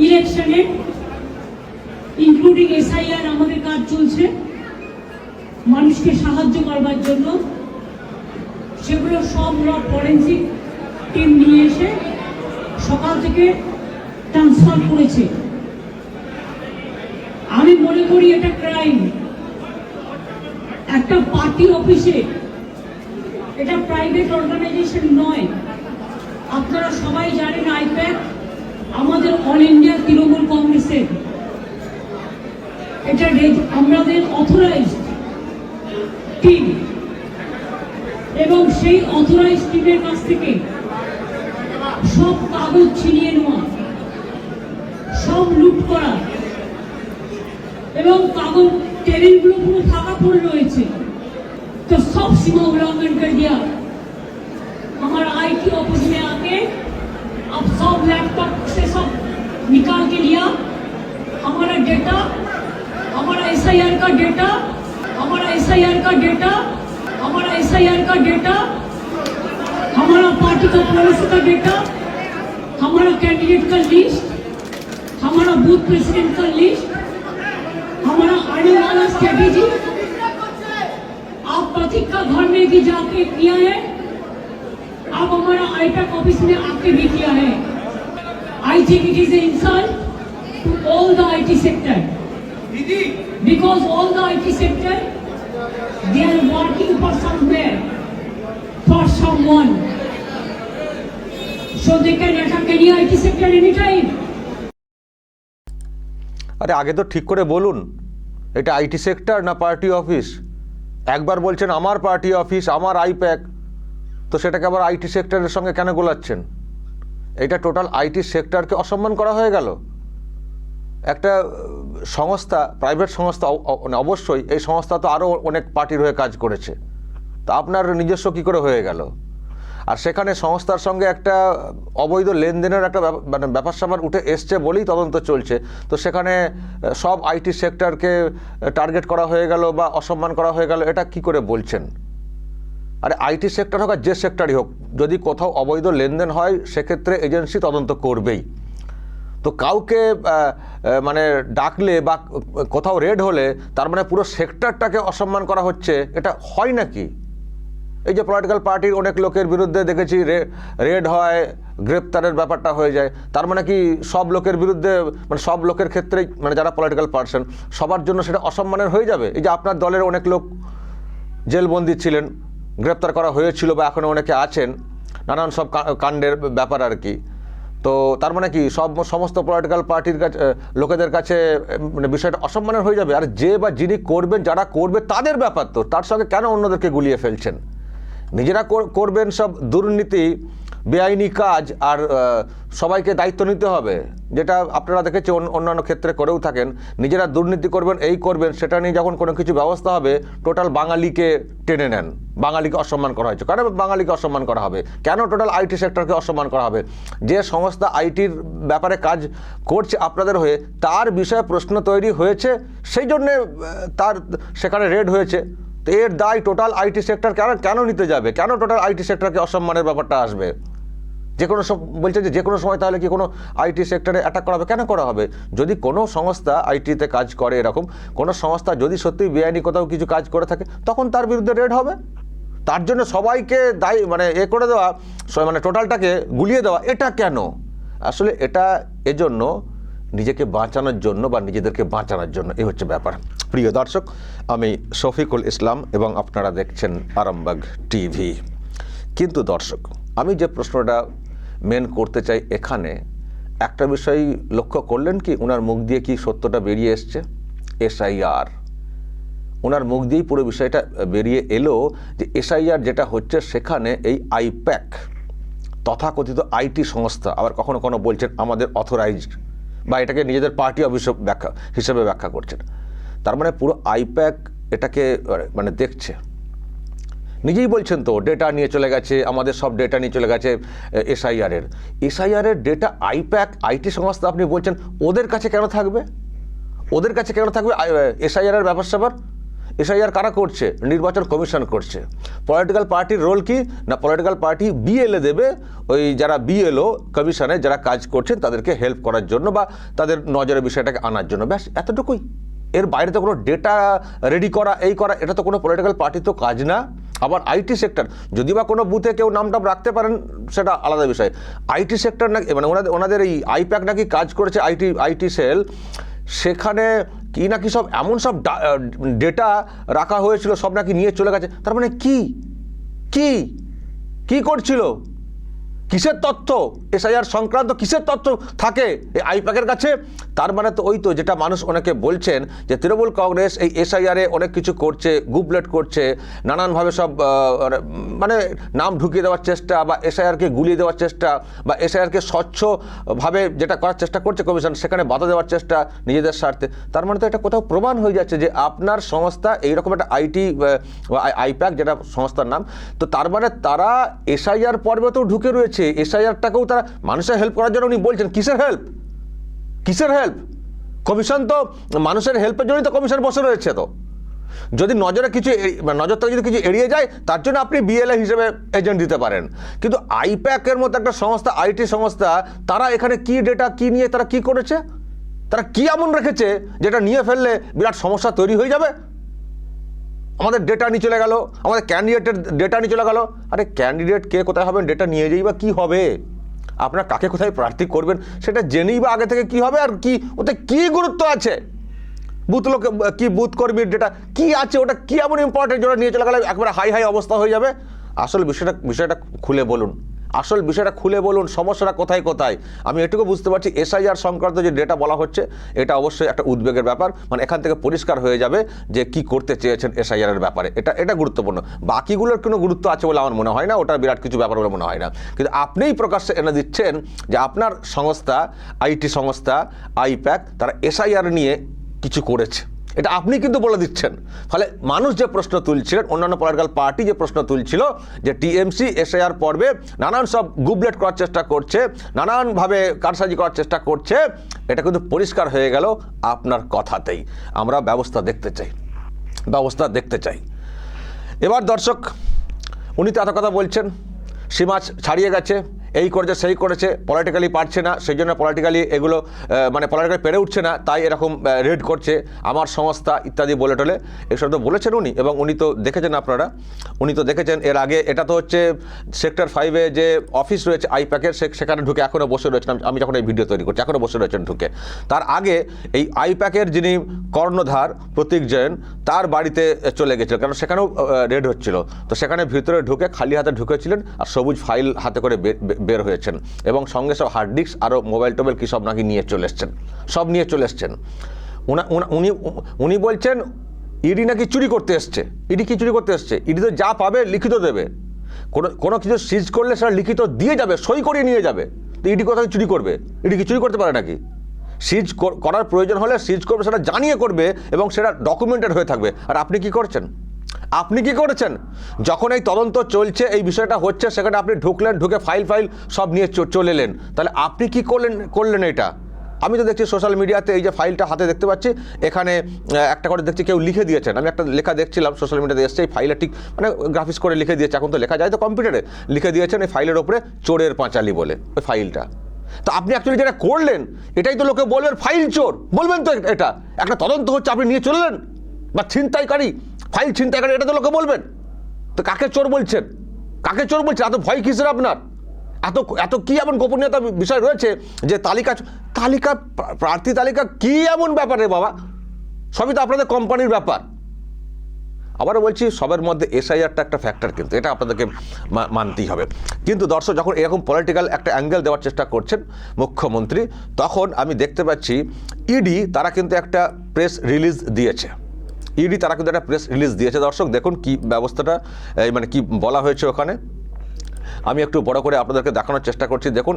ইলেকশনে including SIR আমাদের কাজ চলছে মানুষকে সাহায্য করবার জন্য। সেগুলো সব ফরেন্সিক টিম নিয়ে এসে সকাল থেকে ট্রান্সফার করেছে। আমি মনে করি এটা ক্রাইম। একটা পার্টি অফিসে, এটা প্রাইভেট অর্গানাইজেশন নয়। আপনারা সবাই জানেন আইপ্যাক আমাদের অল ইন্ডিয়া তৃণমূল কংগ্রেসের, এটা আমাদের অথরাইজড টিম, এবং সেই অথরাইজড টিমের কাছ থেকে সব কাগজ ছিনিয়ে নেওয়া, সব লুট করা, এবং কাগজ টেবিলগুলো পুরো ফাঁকা পড়ে রয়েছে। तो सब सीमा उल्लंघन कर दिया। हमारा आईटी ऑफिस में आके अब सब लैपटॉप से सब निकाल के लिया हमारा डेटा, हमारा एसआईआर का डेटा, हमारा एसआईआर का डेटा, हमारा एसआईआर का डेटा, हमारा पार्टी का पॉलिसी का डेटा, हमारा कैंडिडेट का लिस्ट, हमारा बूथ प्रेसिडेंट का लिस्ट, हमारा आने वाला स्ट्रेटेजी आप प्रतीक का घर में भी जाके किया है, आप हमारा आईपैक ऑफिस में आके भी किया है। I think it is an insult to all the IT sector, because all the IT sector they are working for somewhere, for someone, so they can attack any IT sector anytime. আরে আগে তো ঠিক করে বলুন এটা IT sector না party office. একবার বলছেন আমার পার্টি অফিস, আমার আইপ্যাক, তো সেটাকে আবার আইটি সেক্টরের সঙ্গে কেন গোলাচ্ছেন? এটা টোটাল আইটি সেক্টরকে অসম্মান করা হয়ে গেল। একটা সংস্থা, প্রাইভেট সংস্থা, অবশ্যই এই সংস্থা তো আরও অনেক পার্টির হয়ে কাজ করেছে, তা আপনার নিজস্ব কী করে হয়ে গেল? আর সেখানে সংস্থার সঙ্গে একটা অবৈধ লেনদেনের একটা মানে ব্যাপার স্যাপার উঠে এসছে বলেই তদন্ত চলছে। তো সেখানে সব আইটি সেক্টরকে টার্গেট করা হয়ে গেল বা অসম্মান করা হয়ে গেল, এটা কি করে বলছেন? আরে আইটি সেক্টর হোক আর যে সেক্টরই হোক, যদি কোথাও অবৈধ লেনদেন হয় সেক্ষেত্রে এজেন্সি তদন্ত করবেই। তো কাউকে মানে ডাকলে বা কোথাও রেড হলে তার মানে পুরো সেক্টরটাকে অসম্মান করা হচ্ছে, এটা হয় নাকি? এই যে পলিটিক্যাল পার্টির অনেক লোকের বিরুদ্ধে দেখেছি রেড হয়, গ্রেপ্তারের ব্যাপারটা হয়ে যায়, তার মানে কি সব লোকের বিরুদ্ধে, মানে সব লোকের ক্ষেত্রেই, মানে যারা পলিটিক্যাল পার্সন সবার জন্য সেটা অসম্মানের হয়ে যাবে? এই যে আপনার দলের অনেক লোক জেলবন্দি ছিলেন, গ্রেপ্তার করা হয়েছিল বা এখনও অনেকে আছেন, নানান সব কাণ্ডের ব্যাপার আর কি। তো তার মানে কি সমস্ত পলিটিক্যাল পার্টির কাছে লোকেদের কাছে মানে বিষয়টা অসম্মানের হয়ে যাবে? আর যে বা যিনি করবেন, যারা করবে তাদের ব্যাপার, তো তার সঙ্গে কেন অন্যদেরকে গুলিয়ে ফেলছেন? নিজেরা করবেন সব দুর্নীতি, বেআইনি কাজ, আর সবাইকে দায়িত্ব নিতে হবে, যেটা আপনারা দেখেছি অন্যান্য ক্ষেত্রে করেও থাকেন। নিজেরা দুর্নীতি করবেন, এই করবেন, সেটা নিয়ে যখন কোনো কিছু ব্যবস্থা হবে টোটাল বাঙালিকে টেনে নেন। বাঙালিকে অসম্মান করা হয়েছে, কেন বাঙালিকে অসম্মান করা হবে? কেন টোটাল আইটি সেক্টরকে অসম্মান করা হবে? যে সংস্থা আইটির ব্যাপারে কাজ করছে আপনাদের হয়ে, তার বিষয়ে প্রশ্ন তৈরি হয়েছে, সেই জন্যে তার সেখানে রেড হয়েছে। তো এর দায় টোটাল আইটি সেক্টর কেন নিতে যাবে? কেন টোটাল আইটি সেক্টরকে অসম্মানের ব্যাপারটা আসবে? যে কোনো বলছে যে কোনো সময় তাহলে কি কোনো আইটি সেক্টরে অ্যাটাক করা হবে? কেন করা হবে? যদি কোনো সংস্থা আইটিতে কাজ করে, এরকম কোনো সংস্থা যদি সত্যিই বেআইনি কোথাও কিছু কাজ করে থাকে, তখন তার বিরুদ্ধে রেড হবে। তার জন্য সবাইকে দায়ী মানে করে দেওয়া, মানে টোটালটাকে গুলিয়ে দেওয়া, এটা কেন? আসলে এটা এজন্য নিজেকে বাঁচানোর জন্য বা নিজেদেরকে বাঁচানোর জন্য, এই হচ্ছে ব্যাপার। প্রিয় দর্শক, আমি শফিকুল ইসলাম এবং আপনারা দেখছেন আরামবাগ টিভি। কিন্তু দর্শক, আমি যে প্রশ্নটা মেন করতে চাই এখানে, একটা বিষয় লক্ষ্য করলেন কি ওনার মুখ দিয়ে কি সত্যটা বেরিয়ে এসছে? এসআইআর, ওনার মুখ দিয়েই পুরো বিষয়টা বেরিয়ে এলো যে এসআইআর যেটা হচ্ছে সেখানে এই আইপ্যাক তথাকথিত আইটি সংস্থা, আবার কখনো কখনো বলছেন আমাদের অথরাইজড, বা এটাকে নিজেদের পার্টি অফিস হিসেবে ব্যাখ্যা করছেন। তার মানে পুরো আইপ্যাক এটাকে মানে দেখছে। নিজেই বলছেন তো ডেটা নিয়ে চলে গেছে, আমাদের সব ডেটা নিয়ে চলে গেছে এসআইআরের ডেটা আইপ্যাক আইটি সংস্থা, আপনি বলছেন ওদের কাছে কেন থাকবে? ওদের কাছে কেন থাকবে এসআইআরের ব্যাপার স্যাপার? এসআইআর কারা করছে? নির্বাচন কমিশন করছে। পলিটিক্যাল পার্টির রোল কি না, পলিটিক্যাল পার্টি বিএলএ দেবে, ওই যারা বিএলও কমিশনে যারা কাজ করছেন তাদেরকে হেল্প করার জন্য বা তাদের নজরে বিষয়টাকে আনার জন্য, ব্যাস এতটুকুই। এর বাইরে তো কোনো ডেটা রেডি করা এই করা এটা তো কোনো পলিটিক্যাল পার্টির তো কাজ না। আবার আইটি সেক্টর, যদি বা কোনো বুথে কেউ নামটাম রাখতে পারেন সেটা আলাদা বিষয়। আইটি সেক্টর নাকি মানে ওনাদের এই আইপ্যাক নাকি কাজ করেছে আইটি সেল, সেখানে কি নাকি সব এমন সব ডেটা রাখা হয়েছিল সব নাকি নিয়ে চলে গেছে। তার মানে কি কি কি করছিল? কিসের তথ্য? এসআইআর সংক্রান্ত কিসের তথ্য থাকে এই আইপ্যাকের কাছে? তার মানে তো ওই তো যেটা মানুষ অনেকে বলছেন যে তৃণমূল কংগ্রেস এই এসআইআরে অনেক কিছু করছে, গুবলেট করছে, নানানভাবে সব মানে নাম ঢুকিয়ে দেওয়ার চেষ্টা বা এসআইআরকে গুলিয়ে দেওয়ার চেষ্টা বা এসআইআরকে স্বচ্ছভাবে যেটা করার চেষ্টা করছে কমিশন সেখানে বাধা দেওয়ার চেষ্টা নিজেদের স্বার্থে। তার মানে তো এটা কোথাও প্রমাণ হয়ে যাচ্ছে যে আপনার সংস্থা এইরকম একটা আইপ্যাক যেটা সংস্থার নাম, তো তার মানে তারা এসআইআর পর্বে তো ঢুকে রয়েছে। এসআইআরটাকেও তারা মানুষের হেল্প করার জন্য উনি বলছেন। কিসের হেল্প? কিসের হেল্প? কমিশন তো মানুষের হেল্পের জন্যই তো কমিশন বসে রয়েছে। তো যদি নজরে কিছু নজর থেকে যদি কিছু এড়িয়ে যায় তার জন্য আপনি বিএলএ হিসেবে এজেন্ট দিতে পারেন, কিন্তু আইপ্যাকের মতো একটা সংস্থা, আইটি সংস্থা, তারা এখানে কি ডেটা কি নিয়ে তারা কি করেছে? তারা কি এমন রেখেছে যেটা নিয়ে ফেললে বিরাট সমস্যা তৈরি হয়ে যাবে? আমাদের ডেটা নিয়ে চলে গেল, আমাদের ক্যান্ডিডেটের ডেটা নিয়ে চলে গেল। আরে ক্যান্ডিডেট কে কোথায় হবেন, ডেটা নিয়ে যেই বা কী হবে? আপনার কাকে কোথায় প্রার্থী করবেন সেটা জেনেই বা আগে থেকে কি হবে? আর কি ওতে কি গুরুত্ব আছে? বুথ লোক কি বুথ কর্মীর ডেটা কি আছে, ওটা কি এমন ইম্পর্টেন্ট যেটা নিয়ে চলে গেলে একবারে হাই অবস্থা হয়ে যাবে? আসল বিষয়টা খুলে বলুন, আসল বিষয়টা খুলে বলুন, সমস্যাটা কোথায় কোথায়। আমি এটুকু বুঝতে পারছি এসআইআর সংক্রান্ত যে ডেটা বলা হচ্ছে এটা অবশ্যই একটা উদ্বেগের ব্যাপার, মানে এখান থেকে পরিষ্কার হয়ে যাবে যে কি করতে চেয়েছেন এসআইআর এর ব্যাপারে। এটা গুরুত্বপূর্ণ। বাকিগুলোর কোনো গুরুত্ব আছে বলে আমার মনে হয় না, ওটা বিরাট কিছু ব্যাপার বলে মনে হয় না। কিন্তু আপনিই প্রকাশ্যে এনে দিচ্ছেন যে আপনার সংস্থা, আইটি সংস্থা আইপ্যাক, তারা এসআইআর নিয়ে কিছু করেছে, এটা আপনি কিন্তু বলে দিচ্ছেন। ফলে মানুষ যে প্রশ্ন তুলছিলেন, অন্যান্য পলিটিক্যাল পার্টি যে প্রশ্ন তুলছিল যে টিএমসি এসআইআর পর্বে নানান সব গুবলেট করার চেষ্টা করছে, নানানভাবে কারসাজি করার চেষ্টা করছে, এটা কিন্তু পরিষ্কার হয়ে গেল আপনার কথাতেই। আমরা ব্যবস্থা দেখতে চাই। এবার দর্শক, উনি তো এত কথা বলছেন, সীমা ছাড়িয়ে গেছে, এই করেছে সেই করেছে, পলিটিক্যালি পারছে না সেই জন্য পলিটিক্যালি এগুলো মানে পলিটিক্যালি পেরে উঠছে না, তাই এরকম রেড করছে আমার সংস্থা ইত্যাদি বলে টলে এসব তো বলেছেন উনি। এবং উনি তো দেখেছেন, আপনারা উনি তো দেখেছেন এর আগে, এটা তো হচ্ছে সেক্টর 5-এ যে অফিস রয়েছে আইপ্যাকের, সেখানে ঢুকে এখনও বসে রয়েছেন। আমি যখন এই ভিডিও তৈরি করছি এখনও বসে রয়েছেন ঢুকে। তার আগে এই আইপ্যাকের যিনি কর্ণধার প্রতীক জৈন, তার বাড়িতে চলে গেছিল, কারণ সেখানেও রেড হচ্ছিল। তো সেখানে ভিতরে ঢুকে খালি হাতে ঢুকেছিলেন আর সবুজ ফাইল হাতে করে বের হয়েছেন এবং সঙ্গে সব হার্ড ডিস্ক আরও মোবাইল টোবাইল কী সব নাকি নিয়ে চলে এসছেন। উনি বলছেন ইডি নাকি চুরি করতে এসছে। ইডি কি চুরি করতে এসছে? ইডি তো যা পাবে লিখিত দেবে, কোনো কিছু সিজ করলে সেটা লিখিত দিয়ে যাবে, সই করিয়ে নিয়ে যাবে। তো ইডি কোথায় চুরি করবে? ইডি কি চুরি করতে পারে নাকি? সিজ করার প্রয়োজন হলে সিজ করবে, সেটা জানিয়ে করবে এবং সেটা ডকুমেন্টেড হয়ে থাকবে। আর আপনি কি করেছেন? যখন এই তদন্ত চলছে, এই বিষয়টা হচ্ছে, সেখানে আপনি ঢুকে ফাইল সব নিয়ে চলে এলেন। তাহলে আপনি কি করলেন এটা? আমি তো দেখছি সোশ্যাল মিডিয়াতে এই যে ফাইলটা হাতে দেখতে পাচ্ছি, এখানে একটা করে দেখছি কেউ লিখে দিয়েছেন। আমি একটা লেখা দেখছিলাম সোশ্যাল মিডিয়াতে এসছে, এই ফাইলটা ঠিক মানে গ্রাফিক্স করে লিখে দিয়েছে, এখন তো লেখা যায় তো কম্পিউটারে, লিখে দিয়েছেন এই ফাইলের ওপরে চোরের পাঁচালি বলে ওই ফাইলটা। তো আপনি অ্যাকচুয়ালি যেটা করলেন এটাই তো লোকে বলবেন ফাইল চোর, বলবেন তো এটা একটা তদন্ত হচ্ছে, আপনি নিয়ে চললেন, বা ছিনতাইকারী, ফাইল ছিনতাইকারী, এটা তো লোকে বলবেন। তো কাকে চোর বলছেন? এত ভয় কিসের আপনার? এত কি এমন গোপনীয়তা বিষয় রয়েছে যে প্রার্থী তালিকা কি এমন ব্যাপার রে বাবা? সবই তো আপনাদের কোম্পানির ব্যাপার। আবারও বলছি, সবের মধ্যে এসআইআরটা একটা ফ্যাক্টর, কিন্তু এটা আপনাদেরকে মানতেই হবে। কিন্তু দর্শক, যখন এরকম পলিটিক্যাল একটা অ্যাঙ্গেল দেওয়ার চেষ্টা করছেন মুখ্যমন্ত্রী, তখন আমি দেখতে পাচ্ছি ইডি তারা কিন্তু একটা প্রেস রিলিজ দিয়েছে। দর্শক দেখুন কি ব্যবস্থাটা, মানে কি বলা হয়েছে ওখানে। আমি একটু বড় করে আপনাদেরকে দেখানোর চেষ্টা করছি। দেখুন,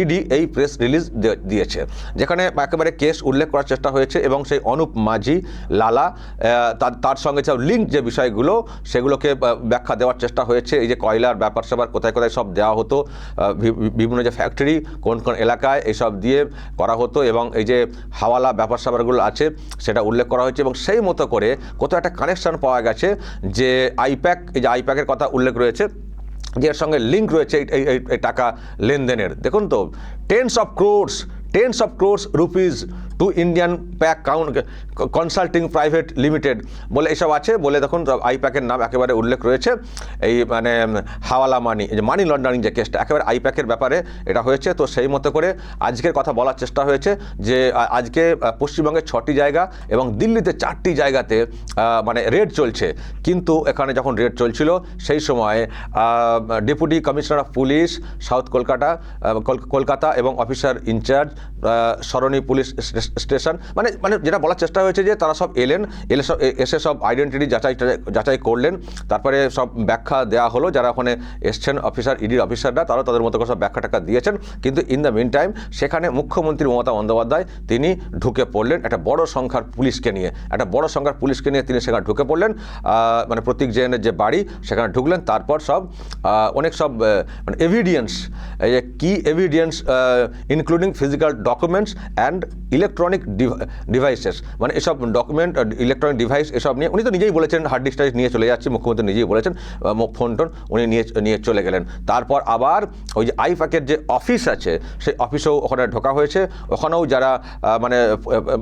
ইডি এই প্রেস রিলিজ দিয়েছে, যেখানে একেবারে কেস উল্লেখ করার চেষ্টা হয়েছে এবং সেই অনুপ মাঝি, লালা, তার সঙ্গে সব লিঙ্ক যে বিষয়গুলো সেগুলোকে ব্যাখ্যা দেওয়ার চেষ্টা হয়েছে। এই যে কয়লার ব্যাপার স্যাপার কোথায় কোথায় সব দেওয়া হতো, বিভিন্ন যে ফ্যাক্টরি কোন কোন এলাকায় এইসব দিয়ে করা হতো, এবং এই যে হাওয়ালা ব্যাপার স্যাপারগুলো আছে সেটা উল্লেখ করা হয়েছে। এবং সেই মতো করে কোথাও একটা কানেকশন পাওয়া গেছে যে আইপ্যাক, এই যে আইপ্যাকের কথা উল্লেখ রয়েছে, যে এর সঙ্গে লিঙ্ক রয়েছে এই টাকা লেনদেনের। দেখুন তো, tens of crores rupees to Indian PAC consulting private limited বলে এসব আছে বলে, দেখুন আইপ্যাকের নাম একেবারে উল্লেখ রয়েছে। এই মানে হাওয়ালা মানি, যে মানি লন্ডারিং যে কেসটা একেবারে আইপ্যাকের ব্যাপারে এটা হয়েছে। তো সেই মতো করে আজকের কথা বলার চেষ্টা হয়েছে যে আজকে পশ্চিমবঙ্গে 6টি জায়গা এবং দিল্লিতে 4টি জায়গাতে মানে রেড চলছে। কিন্তু এখানে যখন রেড চলছিল সেই সময় deputy commissioner of police south Kolkata এবং অফিসার ইনচার্জ সরণি পুলিশ স্টেশন, মানে যেটা বলার চেষ্টা হয়েছে যে তারা সব এসে সব আইডেন্টিটি যাচাই করলেন, তারপরে সব ব্যাখ্যা দেওয়া হলো। যারা ওখানে এসছেন ইডির অফিসাররা, তারাও তাদের মতো করে সব ব্যাখ্যা টাখ্যা দিয়েছেন। কিন্তু ইন দ্য মিন টাইম সেখানে মুখ্যমন্ত্রী মমতা বন্দ্যোপাধ্যায় তিনি ঢুকে পড়লেন একটা বড় সংখ্যার পুলিশকে নিয়ে, তিনি সেখানে ঢুকে পড়লেন। মানে প্রতীক জৈনের যে বাড়ি সেখানে ঢুকলেন। তারপর সব অনেক সব মানে এভিডেন্স, কি evidence including physical documents and electronic devices, মানে এসব ডকুমেন্ট, ইলেকট্রনিক ডিভাইস এসব নিয়ে উনি তো নিজেই বলেছেন হার্ড ডিস্ক নিয়ে চলে যাচ্ছে, মুখ্যমন্ত্রী নিজেই বলেছেন, ফোন টোন উনি নিয়ে চলে গেলেন। তারপর আবার ওই যে আইপ্যাকের যে অফিস আছে সেই অফিসেও ওখানে ঢোকা হয়েছে। ওখানেও যারা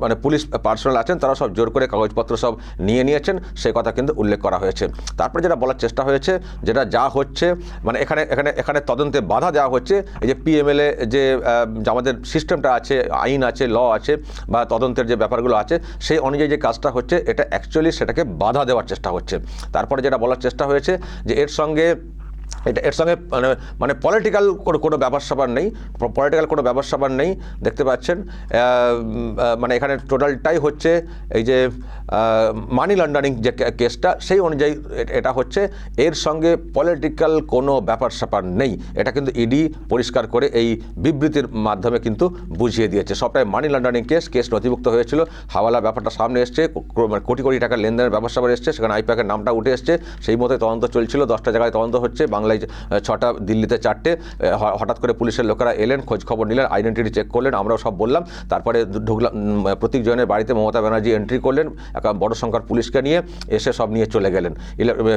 মানে পুলিশ পার্সোনাল আছেন তারা সব জোর করে কাগজপত্র সব নিয়েছেন, সেই কথা কিন্তু উল্লেখ করা হয়েছে। তারপরে যেটা বলার চেষ্টা হয়েছে, যেটা যা হচ্ছে মানে এখানে তদন্তে বাধা দেওয়া হচ্ছে। এই যে পিএমএলএ যে আমাদের সিস্টেমটা আছে, আইন আছে, ল আছে, বা তদন্তের যে ব্যাপারগুলো আছে সেই অনুযায়ী যে কাজটা হচ্ছে এটা অ্যাকচুয়ালি সেটাকে বাধা দেওয়ার চেষ্টা হচ্ছে। তারপরে যেটা বলার চেষ্টা হয়েছে যে এর সঙ্গে মানে পলিটিক্যাল কোনো ব্যাপার স্যাপার নেই, দেখতে পাচ্ছেন। মানে এখানে টোটালটাই হচ্ছে এই যে মানি লন্ডারিং যে কেসটা সেই অনুযায়ী এটা হচ্ছে, এর সঙ্গে পলিটিক্যাল কোনো ব্যাপার স্যাপার নেই। এটা কিন্তু ইডি পরিষ্কার করে এই বিবৃতির মাধ্যমে কিন্তু বুঝিয়ে দিয়েছে। সবটাই মানি লন্ডারিং কেস নথিভুক্ত হয়েছিল, হাওয়ালা ব্যাপারটা সামনে এসছে, কোটি কোটি টাকার লেনদেনের ব্যাপার স্যাপার এসছে, সেখানে আইপ্যাকের নামটা উঠে এসছে, সেই মতোই তদন্ত চলছিল। 10টা জায়গায় তদন্ত হচ্ছে, বাংলায় 6টা, দিল্লিতে 4টে। হঠাৎ করে পুলিশের লোকেরা এলেন, খোঁজ খবর নিলেন, আইডেন্টিটি চেক করলেন, আমরাও সব বললাম। তারপরে ঢুকলাম প্রতীক জৈনের বাড়িতে, মমতা ব্যানার্জি এন্ট্রি করলেন একটা বড় সংখ্যার পুলিশকে নিয়ে, এসে সব নিয়ে চলে গেলেন,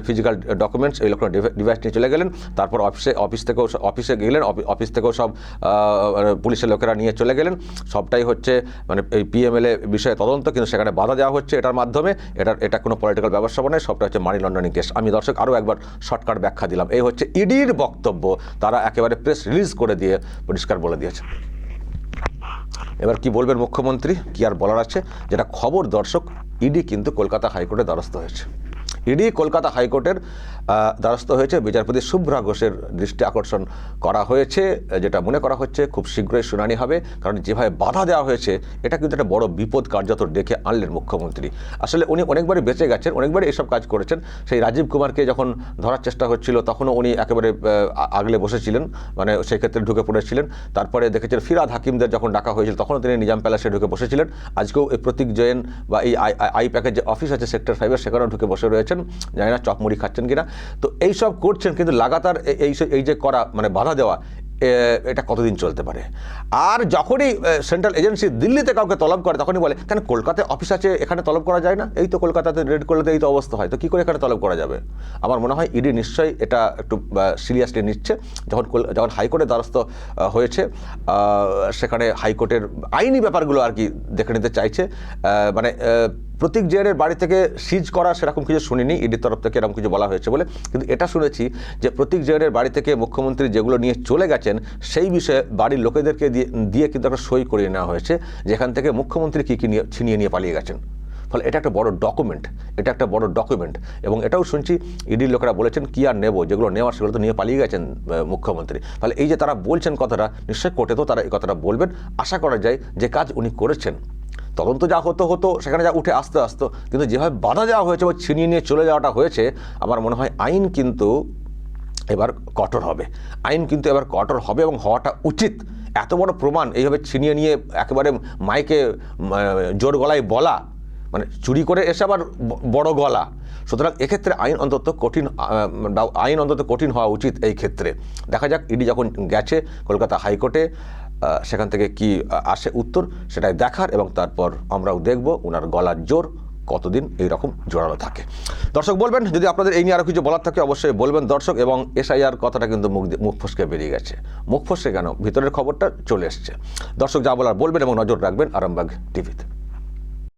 ফিজিক্যাল ডকুমেন্টস, ইলেকট্রনিক ডিভাইস নিয়ে চলে গেলেন। তারপর অফিসে গেলেন, অফিস থেকেও সব পুলিশের লোকেরা নিয়ে চলে গেলেন। সবটাই হচ্ছে মানে এই পিএমএলএ বিষয়ে তদন্ত, কিন্তু সেখানে বাধা দেওয়া হচ্ছে এটার মাধ্যমে। এটা কোনো পলিটিক্যাল ব্যবস্থা নয়, সবটা হচ্ছে মানি লন্ডারিং কেস। আমি দর্শক আরও একবার শর্টকাট ব্যাখ্যা দিলাম। এই হচ্ছে ইডির বক্তব্য, তারা একেবারে প্রেস রিলিজ করে দিয়ে পরিষ্কার বলে দিয়েছে। এবার কি বলবেন মুখ্যমন্ত্রী, কি আর বলার আছে? যেটা খবর দর্শক, ইডি কিন্তু কলকাতা হাইকোর্টের দ্বারস্থ হয়েছে। ইডি কলকাতা হাইকোর্টের দ্বারস্থ হয়েছে। বিচারপতি শুভ্রা ঘোষের দৃষ্টি আকর্ষণ করা হয়েছে, যেটা মনে করা হচ্ছে খুব শীঘ্রই শুনানি হবে। কারণ যেভাবে বাধা দেওয়া হয়েছে এটা কিন্তু একটা বড় বিপদ কার্যত ডেকে আনলেন মুখ্যমন্ত্রী। আসলে উনি অনেকবারই বেঁচে গেছেন, অনেকবারই এসব কাজ করেছেন। সেই রাজীব কুমারকে যখন ধরার চেষ্টা হচ্ছিল তখনও উনি একেবারে আগলে বসেছিলেন, মানে সেই ক্ষেত্রে ঢুকে পড়েছিলেন। তারপরে দেখেছেন ফিরহাদ হাকিমদের যখন ডাকা হয়েছিল তখনও তিনি নিজাম প্যালেসে ঢুকে বসেছিলেন। আজকেও এই প্রতীক জৈন বা এই আইপ্যাকের যে অফিস আছে সেক্টর 5-এর, সেখানেও ঢুকে বসে রয়েছেন। জানি না চপমুড়ি খাচ্ছেন কিনা। তো এইসব করছেন, কিন্তু লাগাতার এই যে করা মানে বাধা দেওয়া, এটা কতদিন চলতে পারে? আর যখনই সেন্ট্রাল এজেন্সি দিল্লিতে কাউকে তলব করে তখনই বলে কেন কলকাতায় অফিস আছে, এখানে তলব করা যায় না? এই তো কলকাতাতে রেড করলে তো এই তো অবস্থা হয়, তো কী করে এখানে তলব করা যাবে? আমার মনে হয় ইডি নিশ্চয়ই এটা একটু সিরিয়াসলি নিচ্ছে। যখন হাইকোর্টের দ্বারস্থ হয়েছে, সেখানে হাইকোর্টের আইনি ব্যাপারগুলো আর কি দেখে নিতে চাইছে। মানে প্রতীক জৈনের বাড়ি থেকে সিজ করা সেরকম কিছু শুনিনি ইডির তরফ থেকে, এরকম কিছু বলা হয়েছে বলে। কিন্তু এটা শুনেছি যে প্রতীক জৈনের বাড়ি থেকে মুখ্যমন্ত্রী যেগুলো নিয়ে চলে গেছেন সেই বিষয়ে বাড়ির লোকেদেরকে দিয়ে কিন্তু একটা সই করিয়ে নেওয়া হয়েছে, যেখান থেকে মুখ্যমন্ত্রী কী কী ছিনিয়ে নিয়ে পালিয়ে গেছেন। ফলে এটা একটা বড় ডকুমেন্ট। এবং এটাও শুনছি ইডির লোকেরা বলেছেন কি আর নেব, যেগুলো নেওয়ার সেগুলো তো নিয়ে পালিয়ে গেছেন মুখ্যমন্ত্রী। ফলে এই যে তারা বলছেন কথাটা, নিশ্চয়ই কোর্টে তো তারা এই কথাটা বলবেন। আশা করা যায় যে কাজ উনি করেছেন, তদন্ত যা হতো সেখানে যা উঠে আসতো, কিন্তু যেভাবে বাধা দেওয়া হয়েছে বা ছিনিয়ে নিয়ে চলে যাওয়াটা হয়েছে, আমার মনে হয় আইন কিন্তু এবার কঠোর হবে, আইন কিন্তু এবার কঠোর হবে এবং হওয়াটা উচিত। এত বড় প্রমাণ এইভাবে ছিনিয়ে নিয়ে একেবারে মাইকে জোর গলায় বলা, মানে চুরি করে এসে আবার বড় গলা। সুতরাং এক্ষেত্রে আইন অন্তত কঠিন হওয়া উচিত এই ক্ষেত্রে। দেখা যাক ইডি যখন গেছে কলকাতা হাইকোর্টে, সেখান থেকে কি আসে উত্তর সেটাই দেখার, এবং তারপর আমরাও দেখব ওনার গলার জোর কতদিন এইরকম জোরালো থাকে। দর্শক বলবেন যদি আপনাদের এই নিয়ে আরও কিছু বলার থাকে অবশ্যই বলবেন দর্শক। এবং SIR কথাটা কিন্তু মুখ ফসকে বেরিয়ে গেছে। মুখ ফসকে কেন, ভিতরের খবরটা চলে এসছে। দর্শক যা বলার বলবেন এবং নজর রাখবেন আরামবাগ টিভিতে।